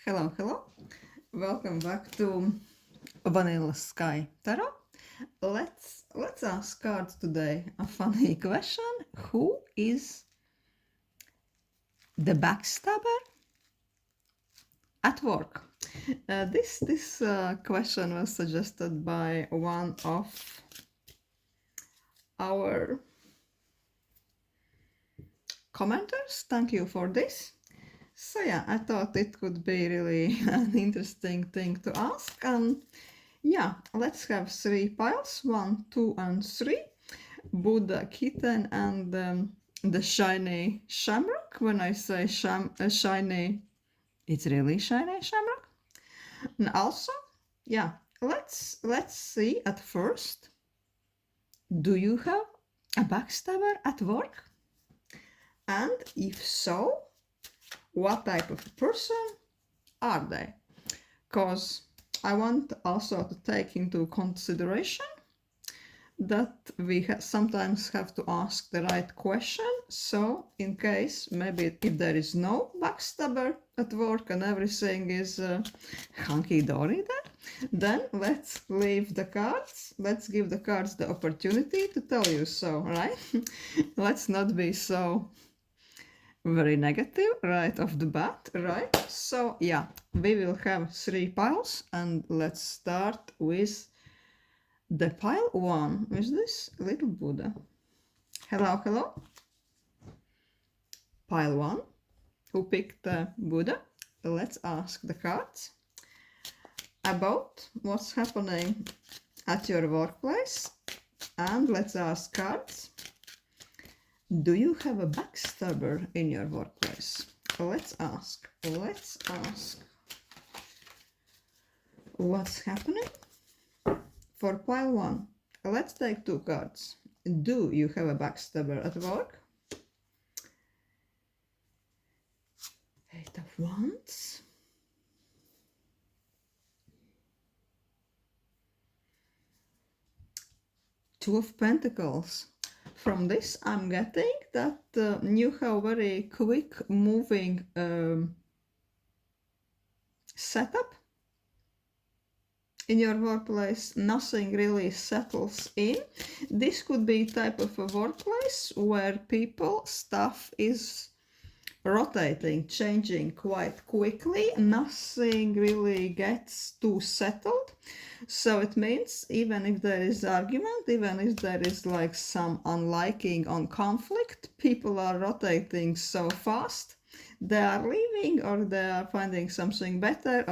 Hello, hello. Welcome back to Vanilla Sky Tarot. Let's ask cards today a funny question. Who is the backstabber at work? This question was suggested by one of our commenters. Thank you for this. So yeah, I thought it could be really an interesting thing to ask. And yeah, let's have 3 piles, 1, 2, and 3. Buddha, kitten, and the shiny shamrock. When I say shiny, it's really shiny shamrock. And also, yeah, let's see at first. Do you have a backstabber at work? And if so, what type of person are they? Because I want also to take into consideration that we sometimes have to ask the right question. So in case maybe if there is no backstabber at work and everything is hunky-dory there, then let's leave the cards. Let's give the cards the opportunity to tell you so, right? Let's not be so very negative right off the bat, right? So yeah, we will have 3 piles and let's start with the pile 1 is this little Buddha. Hello, hello. Pile 1. Who picked the Buddha? Let's ask the cards about what's happening at your workplace. And let's ask cards. Do you have a backstabber in your workplace? Let's ask. What's happening? For pile 1, let's take 2 cards. Do you have a backstabber at work? 8 of Wands. Two of Pentacles. From this, I'm getting that you have very quick moving setup in your workplace. Nothing really settles in. This could be type of a workplace where stuff is rotating, changing quite quickly. Nothing really gets too settled. So it means even if there is argument, even if there is like some unliking on conflict, people are rotating so fast. They are leaving or they are finding something better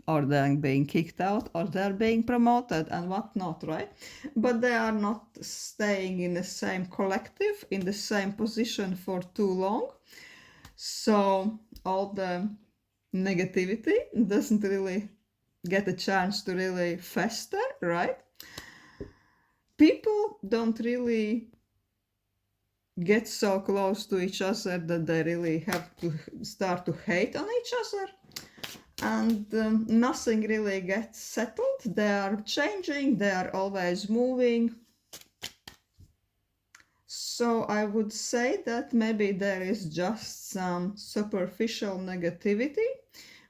or they're being kicked out, or they're being promoted and whatnot, right? But they are not staying in the same collective, in the same position for too long. So all the negativity doesn't really get a chance to really fester, right? People don't really get so close to each other that they really have to start to hate on each other. And nothing really gets settled. They are changing, they are always moving. So I would say that maybe there is just some superficial negativity,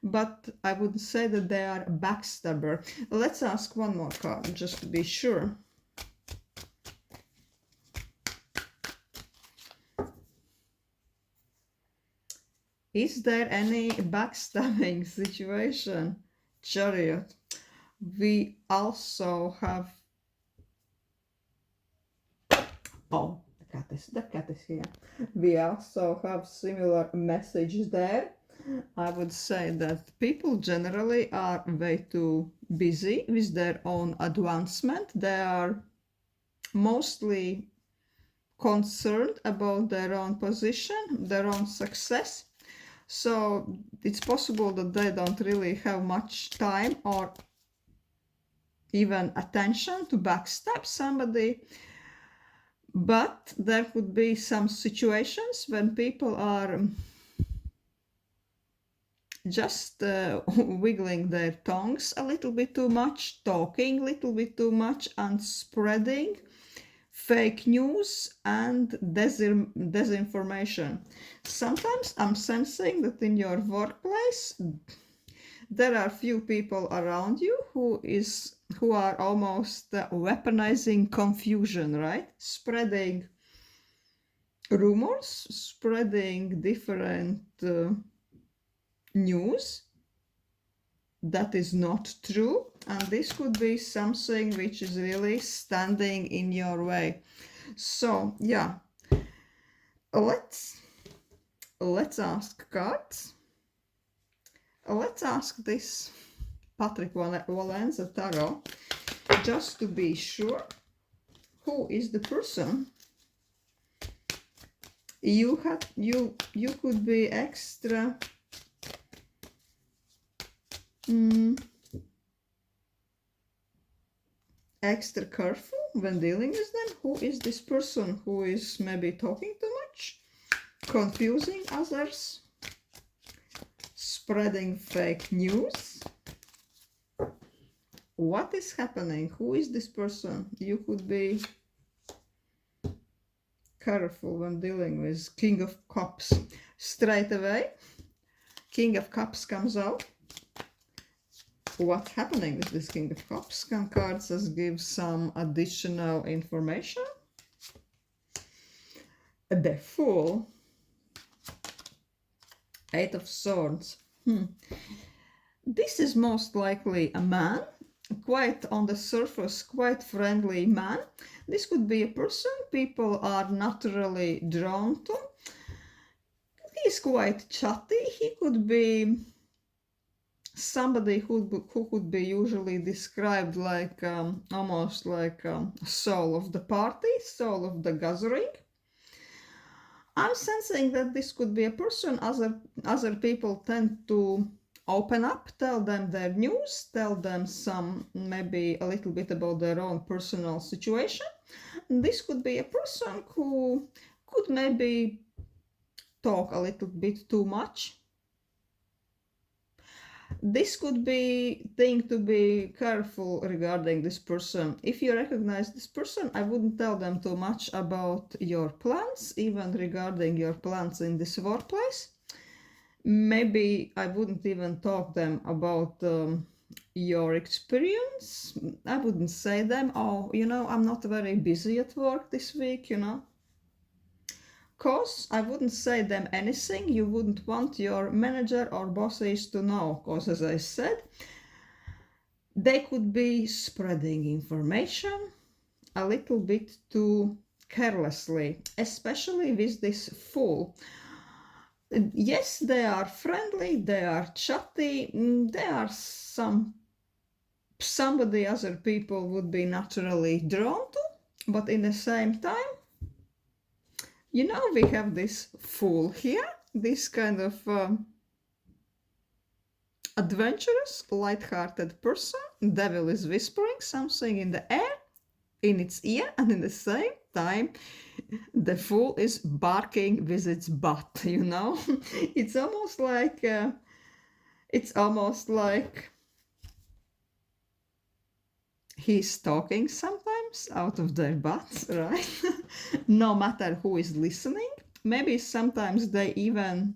but I would say that they are backstabber. Let's ask one more card just to be sure. Is there any backstabbing situation? Chariot. We also have... Oh, the cat is here. We also have similar messages there. I would say that people generally are way too busy with their own advancement. They are mostly concerned about their own position, their own success. So it's possible that they don't really have much time or even attention to backstab somebody. But there could be some situations when people are just wiggling their tongues a little bit too much, talking a little bit too much, and spreading fake news and disinformation. Sometimes I'm sensing that in your workplace There are few people around you who are almost weaponizing confusion, right? Spreading rumors, spreading different news that is not true, and this could be something which is really standing in your way. So yeah, let's ask cards. Let's ask this Patrick Valenza Tarot, just to be sure, who is the person you could be extra extra careful when dealing with them. Who is this person who is maybe talking too much, confusing others, spreading fake news? What is happening? Who is this person you could be careful when dealing with? King of Cups. Straight away, King of Cups comes out. What's happening with this King of Cups? Can cards just give some additional information? The Fool. Eight of Swords. This is most likely a man, quite on the surface, quite friendly man. This could be a person people are naturally drawn to. He's quite chatty. He could be somebody who could be usually described like almost like soul of the party, soul of the gathering. I'm sensing that this could be a person other people tend to open up, tell them their news, tell them some, maybe a little bit about their own personal situation. This could be a person who could maybe talk a little bit too much. This could be thing to be careful regarding this person. If you recognize this person, I wouldn't tell them too much about your plans, even regarding your plans in this workplace. Maybe I wouldn't even talk them about your experience. I wouldn't say them, oh, I'm not very busy at work this week, Cause I wouldn't say them anything you wouldn't want your manager or bosses to know. Cause as I said, they could be spreading information a little bit too carelessly, especially with this Fool. Yes, they are friendly, they are chatty, they are somebody other people would be naturally drawn to, but in the same time, we have this Fool here, this kind of adventurous, light-hearted person. Devil is whispering something in the air, in its ear, and in the same time, the Fool is barking with its butt, It's almost like he's talking sometimes out of their butts, right? No matter who is listening. Maybe sometimes they even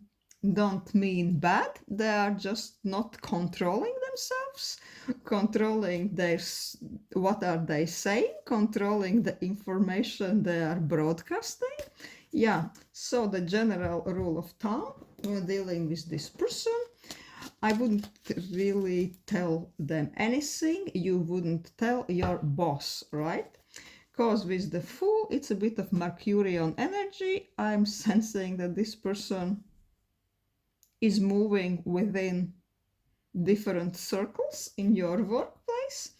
don't mean bad. They are just not controlling themselves, controlling what are they saying, controlling the information they are broadcasting. Yeah, so the general rule of thumb when dealing with this person, I wouldn't really tell them anything. You wouldn't tell your boss, right? Because with the Fool, it's a bit of Mercurian energy. I'm sensing that this person is moving within different circles in your workplace.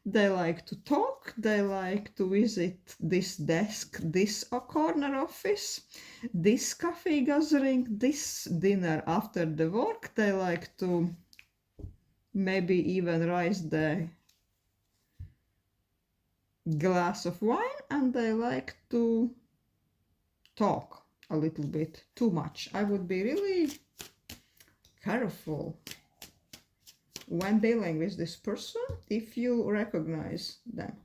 They like to talk, they like to visit this desk, this corner office, this cafe gathering, this dinner after the work. They like to maybe even raise the glass of wine, and they like to talk a little bit too much. I would be really careful when dealing with this person if you recognize them.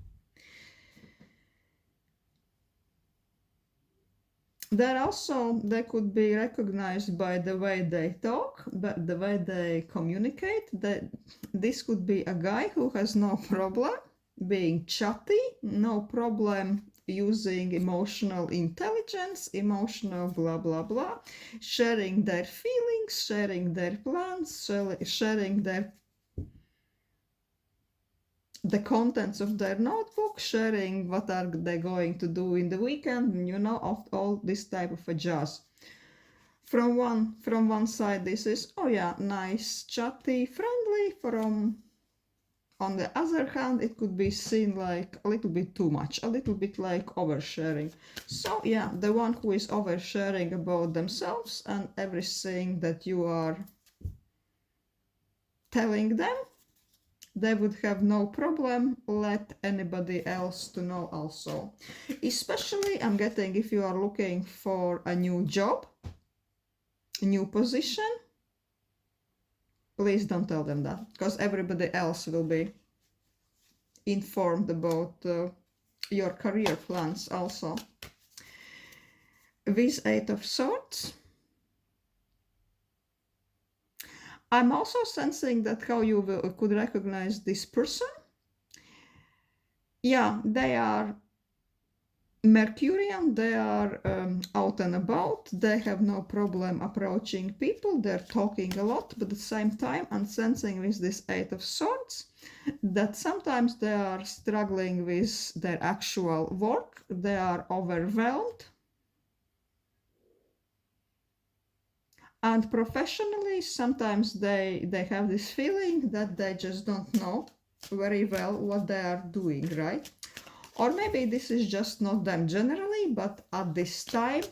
They could be recognized by the way they talk, but the way they communicate. This could be a guy who has no problem being chatty, no problem using emotional intelligence, emotional blah blah blah, sharing their feelings, sharing their plans, sharing the contents of their notebook, sharing what are they going to do in the weekend, of all this type of a jazz. From one side, this is, oh yeah, nice, chatty, friendly. On the other hand, it could be seen like a little bit too much, a little bit like oversharing. So yeah, the one who is oversharing about themselves and everything that you are telling them, they would have no problem let anybody else to know also. Especially I'm getting if you are looking for a new job, a new position, please don't tell them that, because everybody else will be informed about your career plans also. With 8 of Swords, I'm also sensing that how you could recognize this person. Yeah, they are Mercurian, they are out and about, they have no problem approaching people, they're talking a lot, but at the same time I'm sensing with this 8 of Swords that sometimes they are struggling with their actual work, they are overwhelmed. And professionally, sometimes they have this feeling that they just don't know very well what they are doing, right? Or maybe this is just not them generally, but at this time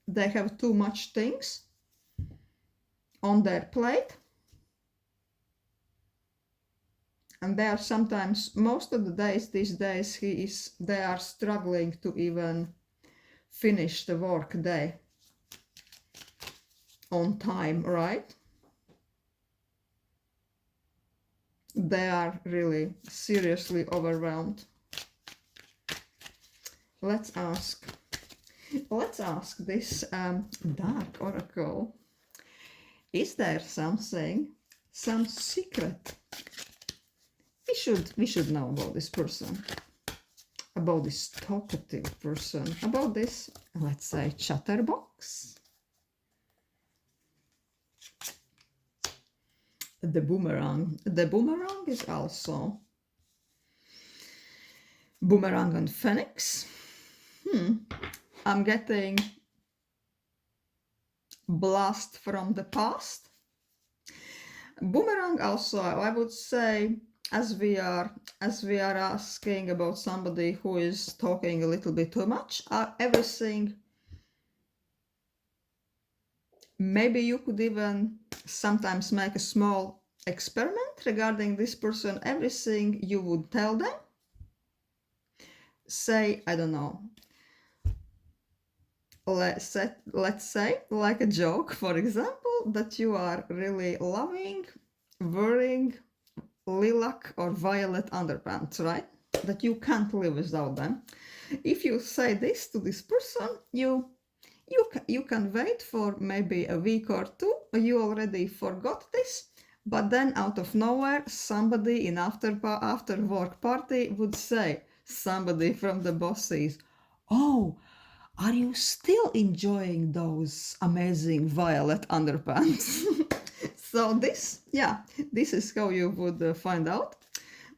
they have too much things on their plate. And they are sometimes, most of the days these days, they are struggling to even finish the work day on time, right? They are really seriously overwhelmed. Let's ask this dark oracle. Is there something, some secret we should know about this person, about this talkative person, about this, let's say, chatterbox? The boomerang. The boomerang is also boomerang and phoenix. I'm getting blast from the past. Boomerang also, I would say, as we are asking about somebody who is talking a little bit too much, everything, maybe you could even sometimes make a small experiment regarding this person. Everything you would tell them, say, I don't know, let's say like a joke, for example, that you are really loving wearing lilac or violet underpants, right? That you can't live without them. If you say this to this person, you can wait for maybe a week or two. You already forgot this, but then out of nowhere, somebody in after work party would say, somebody from the bosses, "Oh, are you still enjoying those amazing violet underpants?" So this is how you would find out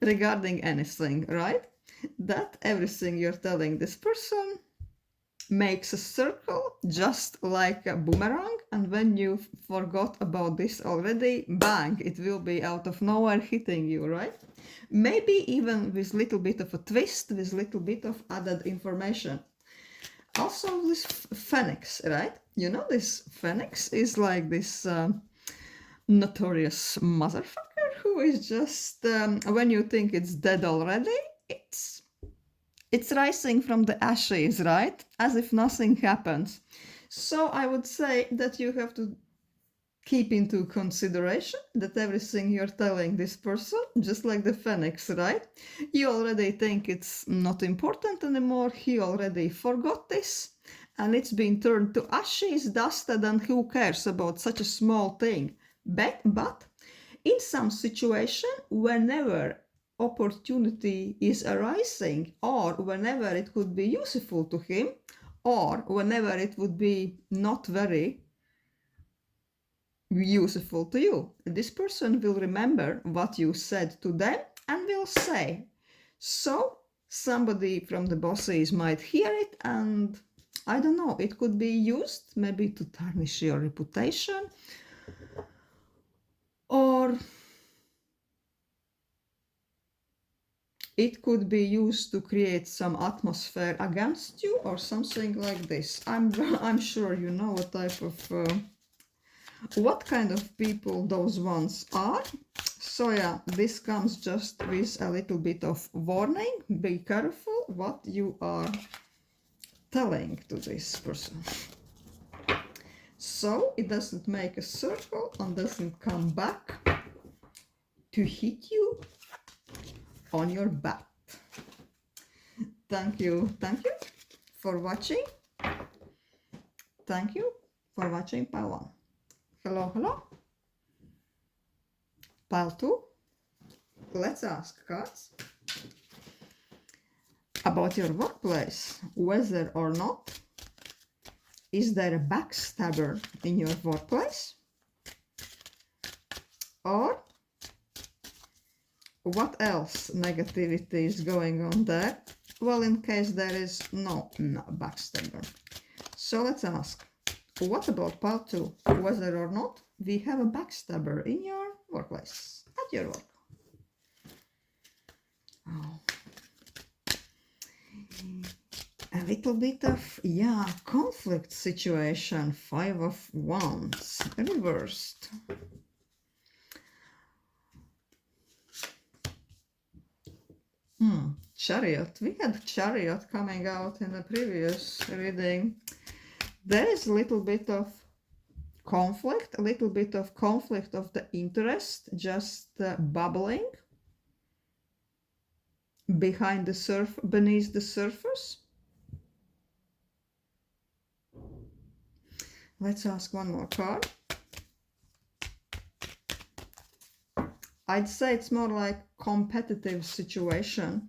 regarding anything, right? That everything you're telling this person makes a circle just like a boomerang, and when you forgot about this already, bang, it will be out of nowhere hitting you, right? Maybe even with little bit of a twist, with little bit of added information. Also this phoenix, right? This phoenix is like this notorious motherfucker who is just, when you think it's dead already, it's rising from the ashes, right? As if nothing happens. So I would say that you have to keep into consideration that everything you're telling this person, just like the phoenix, right? You already think it's not important anymore. He already forgot this. and it's been turned to ashes, dusted, and who cares about such a small thing? But in some situation, whenever opportunity is arising, or whenever it could be useful to him, or whenever it would be not very useful to you, this person will remember what you said to them and will say. So somebody from the bosses might hear it, and I don't know, it could be used maybe to tarnish your reputation, or it could be used to create some atmosphere against you or something like this. I'm sure you know what type of what kind of people those ones are. So yeah, this comes just with a little bit of warning. Be careful what you are telling to this person. So it doesn't make a circle and doesn't come back to hit you on your butt. Thank you for watching. Thank you for watching pile 1. Hello. Pile 2. Let's ask cards about your workplace, whether or not is there a backstabber in your workplace, or what else negativity is going on there? Well, in case there is no backstabber. So let's ask, what about part 2? Whether or not we have a backstabber in your workplace, at your work. Oh. A little bit of, conflict situation. 5 of Wands, reversed. Chariot. We had Chariot coming out in the previous reading. There is a little bit of conflict, of the interest, just bubbling beneath the surface. Let's ask one more card. I'd say it's more like competitive situation.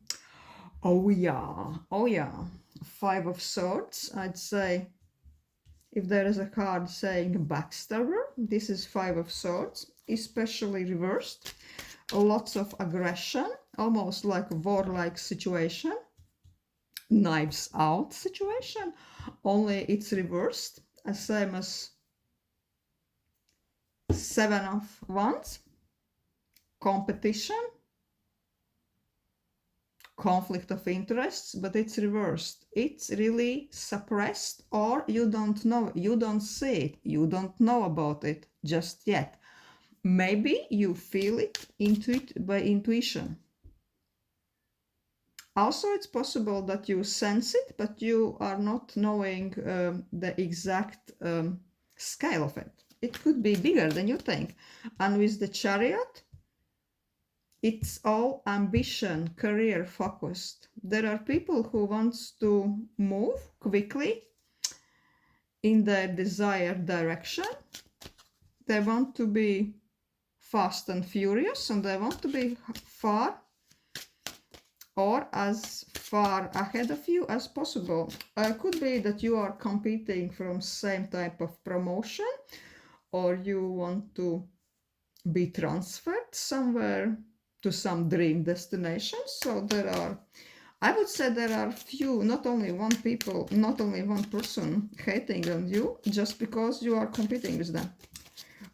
Oh yeah. 5 of Swords. I'd say if there is a card saying backstabber, this is 5 of Swords, especially reversed. Lots of aggression, almost like a war-like situation. Knives out situation, only it's reversed, same as 7 of Wands. Competition, conflict of interests, but it's reversed. It's really suppressed, or you don't know, you don't see it, you don't know about it just yet. Maybe you feel it by intuition. Also, it's possible that you sense it, but you are not knowing the exact scale of it. It could be bigger than you think. And with the Chariot, it's all ambition, career focused. There are people who want to move quickly in their desired direction. They want to be fast and furious, and they want to be far or as far ahead of you as possible. Could be that you are competing from same type of promotion, or you want to be transferred somewhere to some dream destination. So I would say there are few, not only one person hating on you just because you are competing with them.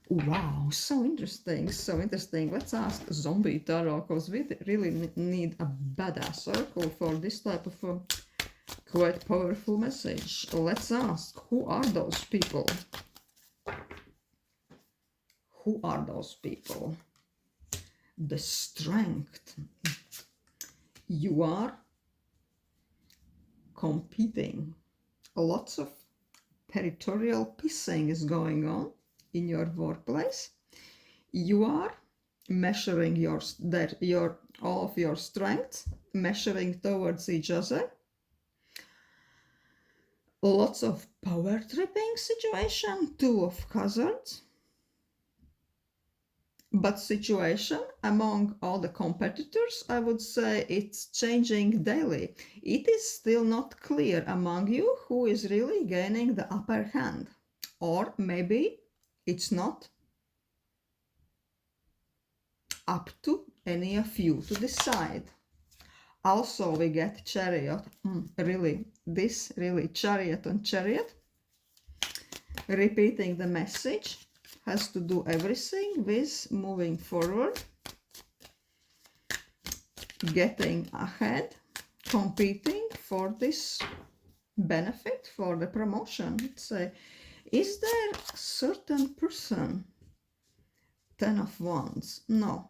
Wow, so interesting. Let's ask Zombie Tarot, because we really need a badass oracle for this type of quite powerful message. Let's ask, who are those people? Who are those people? The Strength. You are competing. Lots of territorial pissing is going on in your workplace. You are measuring all of your strengths, measuring towards each other. Lots of power tripping situation, 2 of hazards. But situation among all the competitors, I would say it's changing daily. It is still not clear among you who is really gaining the upper hand. Or maybe it's not up to any of you to decide. Also we get chariot, really chariot on chariot. Repeating the message has to do everything with moving forward, getting ahead, competing for this benefit, for the promotion. Let's say, is there a certain person? 10 of Wands. No.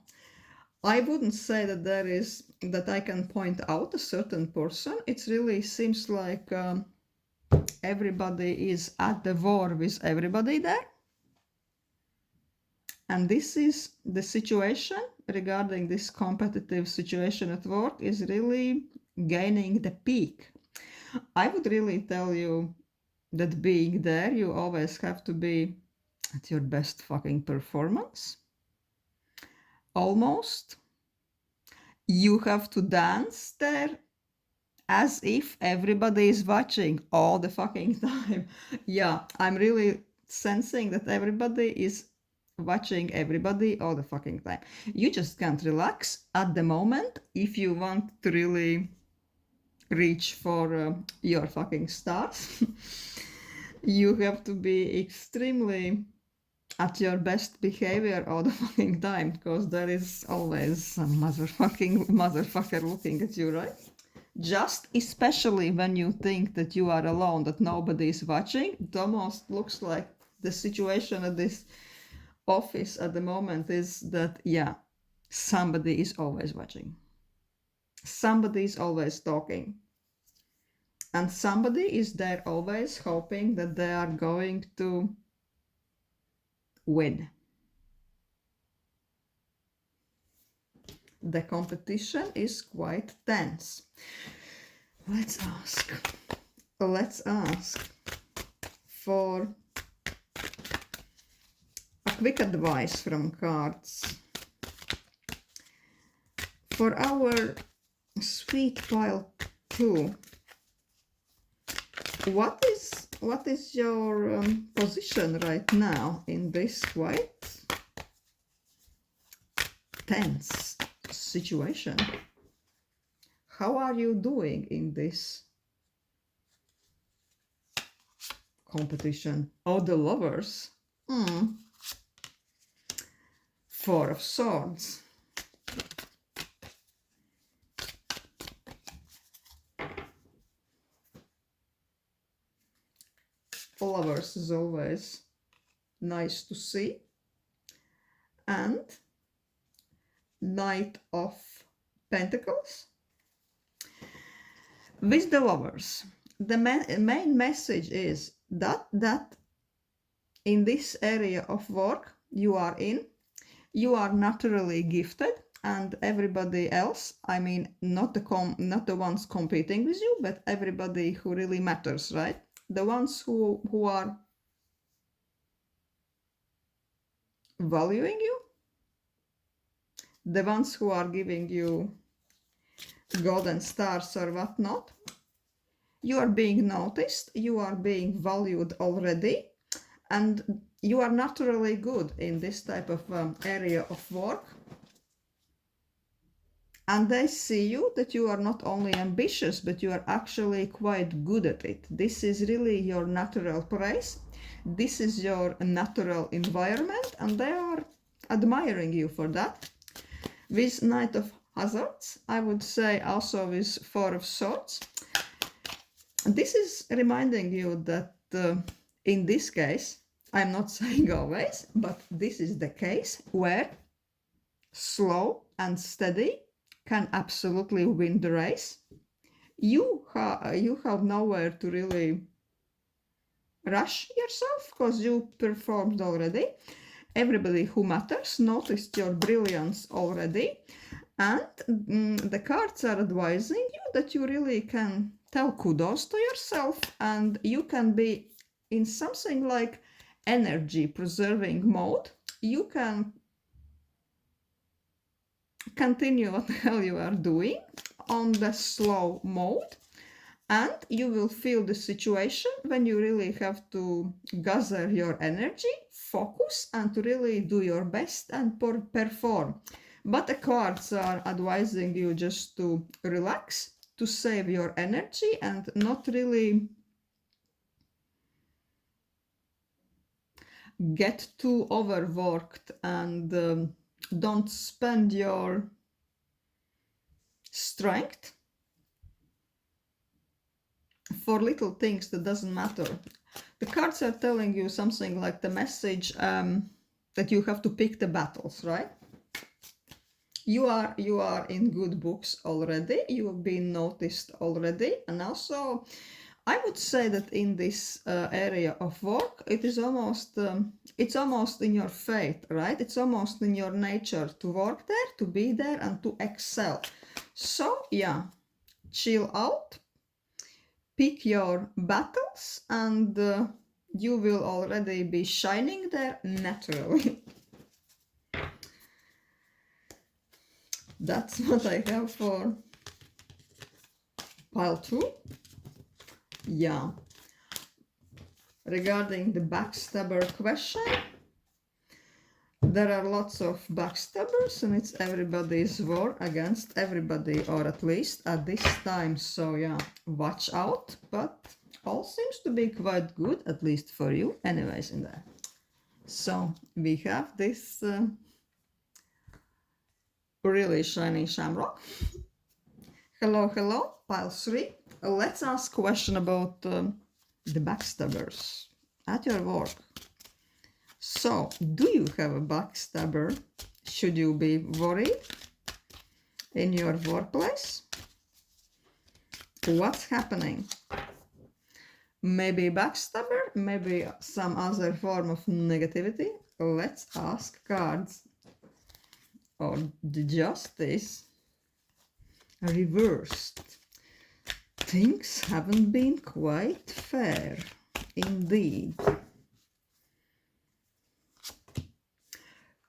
I wouldn't say that that I can point out a certain person. It really seems like everybody is at the war with everybody there. And this is the situation regarding this competitive situation at work is really gaining the peak. I would really tell you that being there, you always have to be at your best fucking performance. Almost. You have to dance there as if everybody is watching all the fucking time. Yeah, I'm really sensing that everybody is watching everybody all the fucking time. You just can't relax at the moment if you want to really reach for your fucking stars. You have to be extremely at your best behavior all the fucking time, because there is always some motherfucker looking at you, right? Just especially when you think that you are alone, that nobody is watching, it almost looks like the situation at this office at the moment is that, yeah, somebody is always watching. Somebody is always talking. And somebody is there always hoping that they are going to win. The competition is quite tense. Let's ask for a quick advice from cards for our sweet pile 2. What is your position right now in this quite tense situation? How are you doing in this competition? Oh, the Lovers. 4 of Swords. Lovers is always nice to see. And Knight of Pentacles. With the Lovers, the main message is that in this area of work you are in, you are naturally gifted, and everybody else, I mean not the ones competing with you, but everybody who really matters, right? The ones who are valuing you, the ones who are giving you golden stars or whatnot, you are being noticed, you are being valued already, and you are naturally good in this type of area of work. And they see you that you are not only ambitious, but you are actually quite good at it. This is really your natural place. This is your natural environment, and they are admiring you for that. With Knight of Hazards, I would say also with 4 of Swords. This is reminding you that in this case, I'm not saying always, but this is the case where slow and steady can absolutely win the race. You have nowhere to really rush yourself because you performed already. Everybody who matters noticed your brilliance already, and the cards are advising you that you really can tell kudos to yourself, and you can be in something like energy preserving mode. You can continue what the hell you are doing on the slow mode, and you will feel the situation when you really have to gather your energy, focus, and to really do your best and perform. But the cards are advising you just to relax, to save your energy, and not really get too overworked, and don't spend your strength for little things that doesn't matter. The cards are telling you something like the message that you have to pick the battles, right? You are in good books already. You have been noticed already, and also I would say that in this area of work, it is almost it's almost in your fate, right? It's almost in your nature to work there, to be there, and to excel. So yeah, chill out, pick your battles, and you will already be shining there naturally. That's what I have for pile 2. Yeah. Regarding the backstabber question, there are lots of backstabbers, and it's everybody's war against everybody, or at least at this time. So yeah, watch out. But all seems to be quite good, at least for you anyways in there. So we have this really shiny shamrock. Hello, hello, pile 3. Let's ask a question about the backstabbers at your work. So, do you have a backstabber? Should you be worried in your workplace? What's happening? Maybe backstabber, maybe some other form of negativity. Let's ask cards. Or the justice reversed. Things haven't been quite fair, indeed.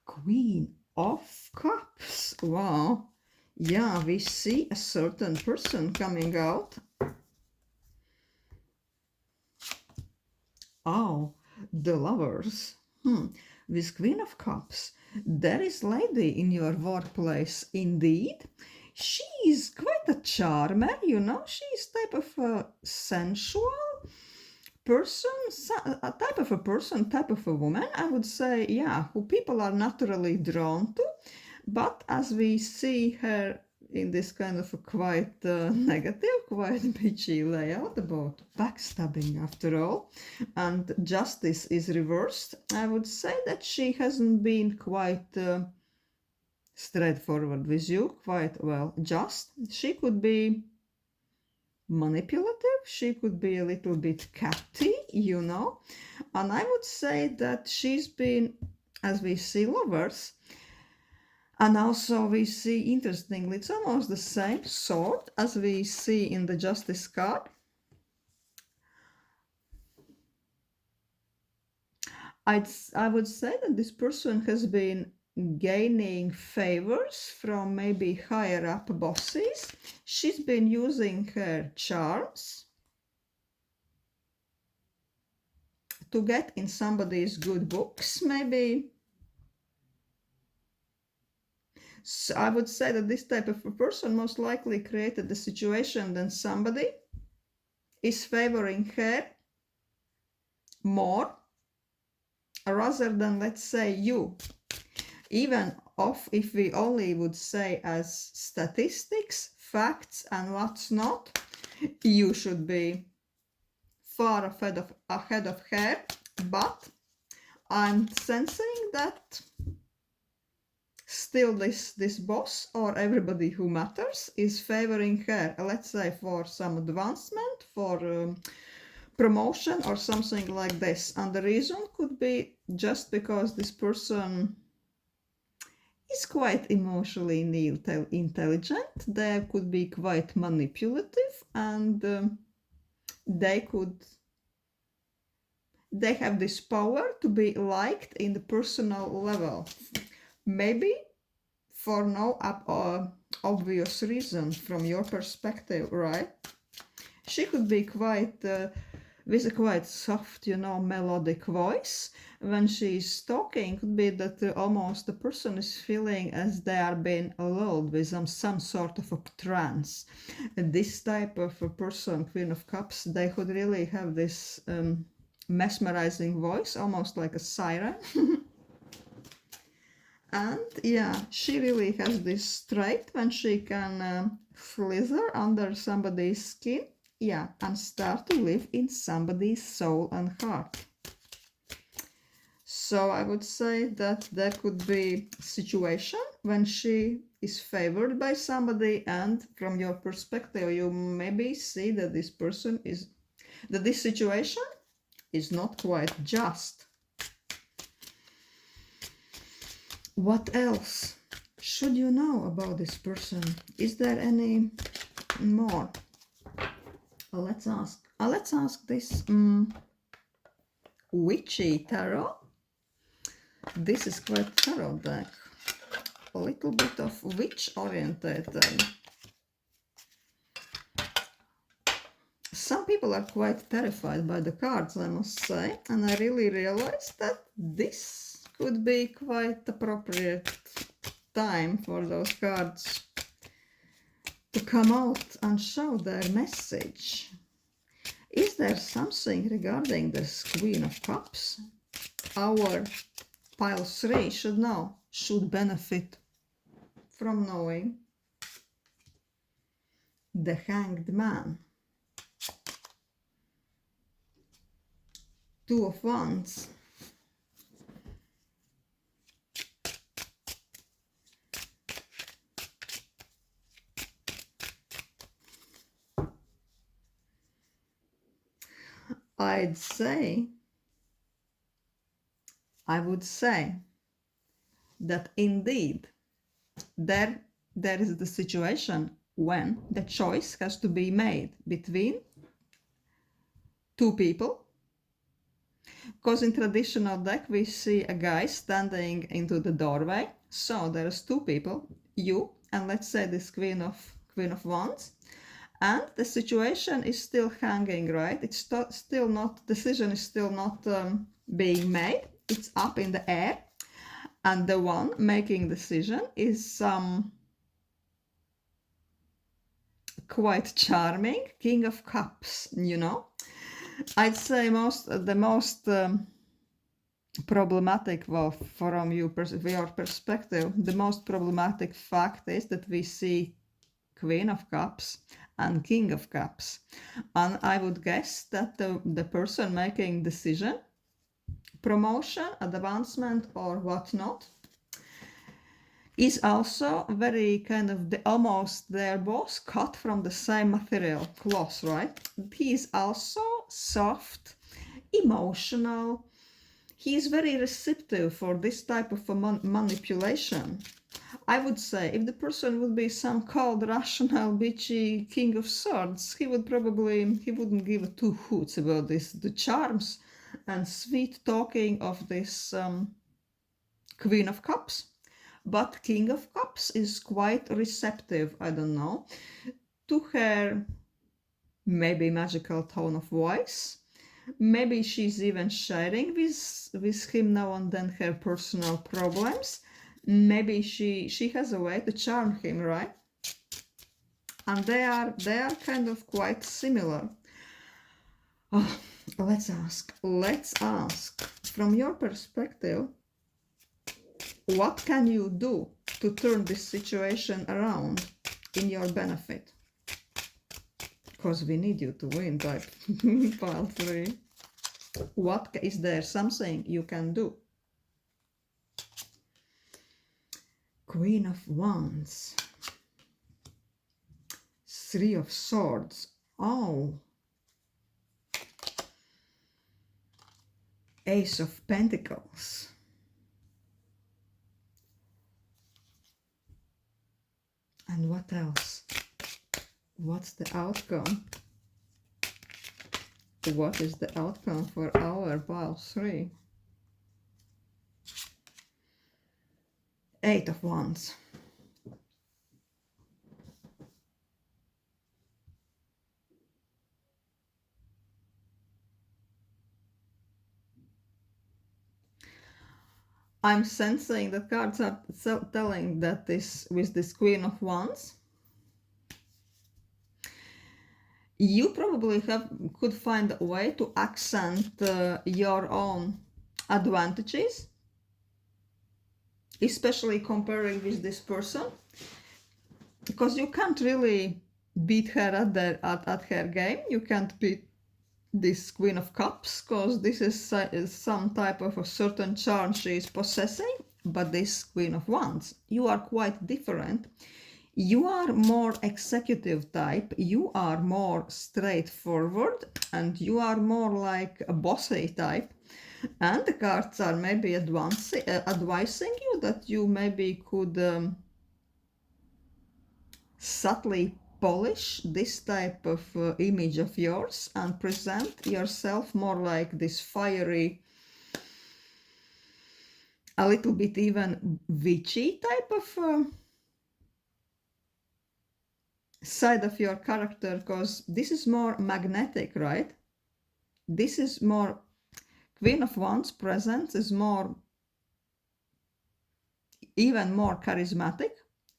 Queen of Cups. Wow. Yeah, we see a certain person coming out. Oh, the Lovers. With Queen of Cups, there is lady in your workplace, indeed. She is quite a charmer, you know. She is type of a sensual person, a type of a person, type of a woman, I would say, yeah, who people are naturally drawn to. But as we see her in this kind of a quite negative, quite bitchy layout about backstabbing after all, and justice is reversed, I would say that she hasn't been quite straightforward with you, quite well just. She could be manipulative, she could be a little bit catty, you know, and I would say that she's been, as we see Lovers, and also we see, interestingly, it's almost the same sort as we see in the Justice card. I would say that this person has been gaining favors from maybe higher up bosses. She's been using her charms to get in somebody's good books, maybe. So I would say that this type of a person most likely created the situation that somebody is favoring her more rather than, let's say, you. Even if we only would say as statistics, facts, and what's not, you should be far ahead of her. But I'm sensing that still this boss, or everybody who matters, is favoring her, let's say, for some advancement, for promotion or something like this. And the reason could be just because this person is quite emotionally intelligent. They could be quite manipulative, and they have this power to be liked in the personal level. Maybe for no obvious reason from your perspective, right? She could be quite with a quite soft, melodic voice. When she's talking, could be that almost the person is feeling as they are being lulled with some sort of a trance. And this type of a person, Queen of Cups, they could really have this mesmerizing voice, almost like a siren. And yeah, she really has this trait when she can slither under somebody's skin, yeah, and start to live in somebody's soul and heart. So I would say that there could be a situation when she is favored by somebody, and from your perspective, you maybe see that this situation is not quite just. What else should you know about this person? Is there any more? Let's ask this witchy tarot. This is quite tarot deck. A little bit of witch orientated. Some people are quite terrified by the cards, I must say, and I really realized that this could be quite appropriate time for those cards to come out and show their message. Is there something regarding this Queen of Cups our pile 3 should know, should benefit from knowing? The Hanged Man. Two of Wands. I would say that indeed there is the situation when the choice has to be made between two people. Because in traditional deck we see a guy standing into the doorway. So there's two people, you and let's say this Queen of Wands. And the situation is still hanging, right? It's still not, decision is still not being made. It's up in the air. And the one making decision is quite charming King of Cups, I'd say the most problematic, well, from your perspective, the most problematic fact is that we see Queen of Cups and King of Cups. And I would guess that the person making decision, promotion, advancement, or whatnot, is also very kind of they're both cut from the same material, cloth, right? He is also soft, emotional. He is very receptive for this type of manipulation. I would say if the person would be some cold, rational, bitchy King of Swords, he wouldn't give two hoots about this. The charms and sweet talking of this Queen of Cups. But King of Cups is quite receptive, I don't know, to her maybe magical tone of voice. Maybe she's even sharing with him now and then her personal problems. Maybe she has a way to charm him, right? And they are kind of quite similar. Oh, let's ask from your perspective, what can you do to turn this situation around in your benefit? Because we need you to win, type pile 3. What is there something you can do? Queen of Wands. 3 of Swords. Oh. Ace of Pentacles. And what else? What's the outcome? What is the outcome for our pile 3? 8 of Wands. I'm sensing that cards are telling that this, with this Queen of Wands, you probably could find a way to accent your own advantages, especially comparing with this person, because you can't really beat her at her game. You can't beat this Queen of Cups, because this is some type of a certain charm she is possessing. But this Queen of Wands, you are quite different. You are more executive type, you are more straightforward, and you are more like a bossy type. And the cards are maybe advising you that you maybe could subtly polish this type of image of yours and present yourself more like this fiery, a little bit even witchy type of side of your character, because this is more magnetic, right? This is more, Queen of Wands presence is more, even more charismatic.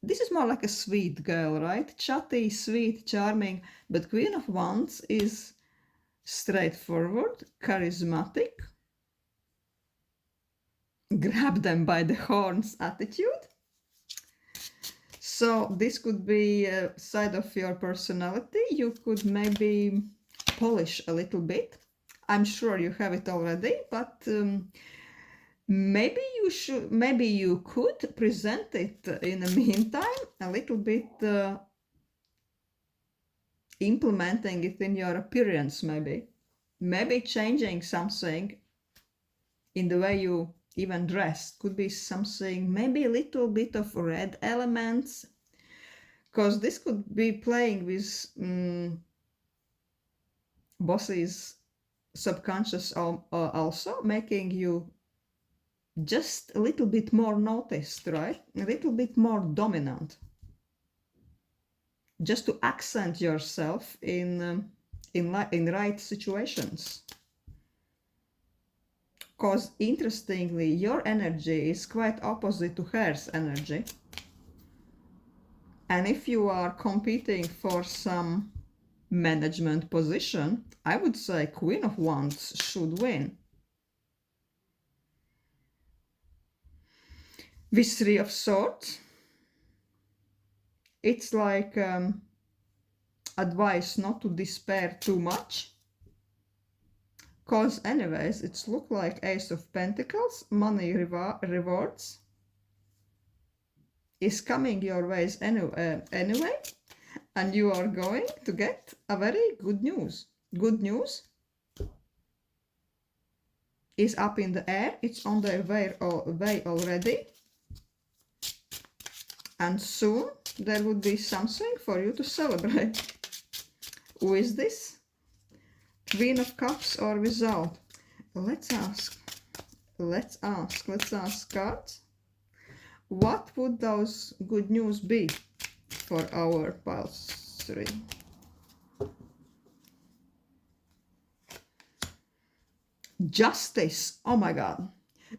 This is more like a sweet girl, right? Chatty, sweet, charming, but Queen of Wands is straightforward, charismatic, grab them by the horns attitude. So this could be a side of your personality you could maybe polish a little bit. I'm sure you have it already, but maybe you could present it in the meantime a little bit, implementing it in your appearance, maybe changing something in the way you even dress. Could be something, maybe a little bit of red elements, because this could be playing with Bossy's subconscious also, making you just a little bit more noticed, right? A little bit more dominant, just to accent yourself in right situations. Because interestingly, your energy is quite opposite to hers energy. And if you are competing for some management position, I would say Queen of Wands should win. With Three of Swords, it's like advice not to despair too much. Because anyways, it's look like Ace of Pentacles, money rewards is coming your ways anyway, and you are going to get a very good news. Good news is up in the air, it's on their way already, and soon there would be something for you to celebrate. With this Queen of Cups or without? Let's ask cards. What would those good news be for our pile 3? Justice. Oh my god.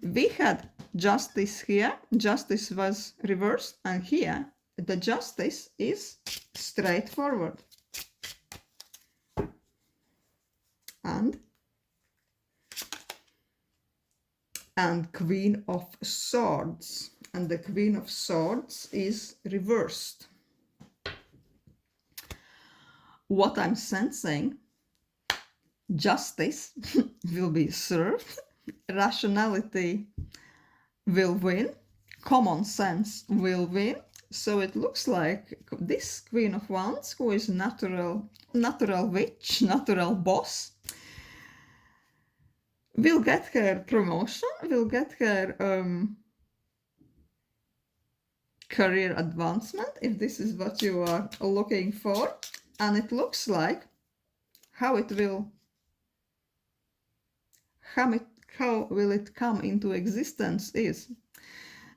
We had Justice here. Justice was reversed, and here the Justice is straightforward. And Queen of Swords. And the Queen of Swords is reversed. What I'm sensing, justice will be served, rationality will win, common sense will win. So it looks like this Queen of Wands, who is natural witch, natural boss, will get her promotion, will get her career advancement, if this is what you are looking for. And it looks like how will it come into existence is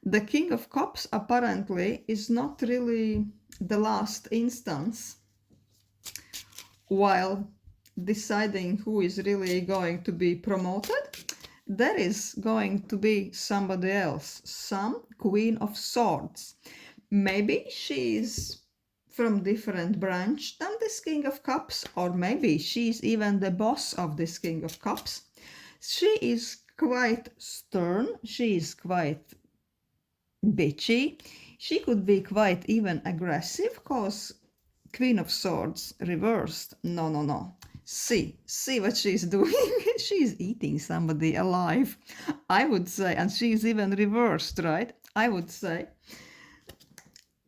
the King of Cups apparently is not really the last instance while deciding who is really going to be promoted. There is going to be somebody else, some Queen of Swords. Maybe she's from different branch than this King of Cups, or maybe she's even the boss of this King of Cups. She is quite stern, she is quite bitchy, she could be quite even aggressive, because Queen of Swords reversed. No. See what she's doing. She's eating somebody alive, I would say, and she's even reversed, right? I would say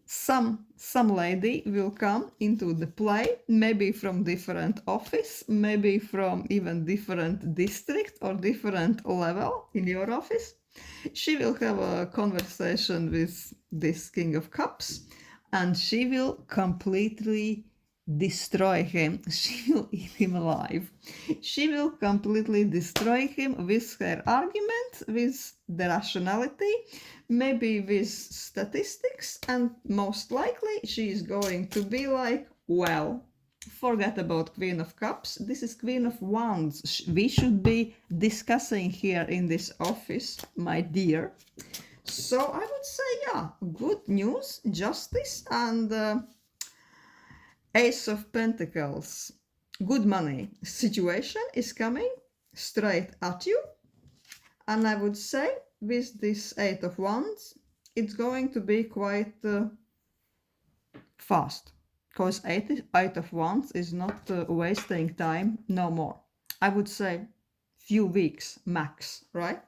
some lady will come into the play, maybe from different office, maybe from even different district or different level in your office. She will have a conversation with this King of Cups, and she will completely destroy him. She will eat him alive. She will completely destroy him with her argument, with the rationality, maybe with statistics, and most likely she is going to be like, well, forget about Queen of Cups, this is Queen of Wands. We should be discussing here in this office, my dear. So I would say, yeah, good news, justice, and Ace of Pentacles. Good money situation is coming straight at you. And I would say with this Eight of Wands, it's going to be quite fast. Because Eight of Wands is not wasting time no more. I would say few weeks max, right?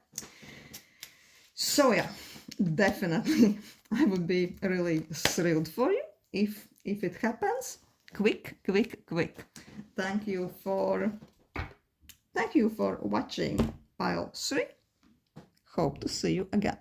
So yeah, definitely I would be really thrilled for you if it happens. Quick. Thank you for watching pile 3. Hope to see you again.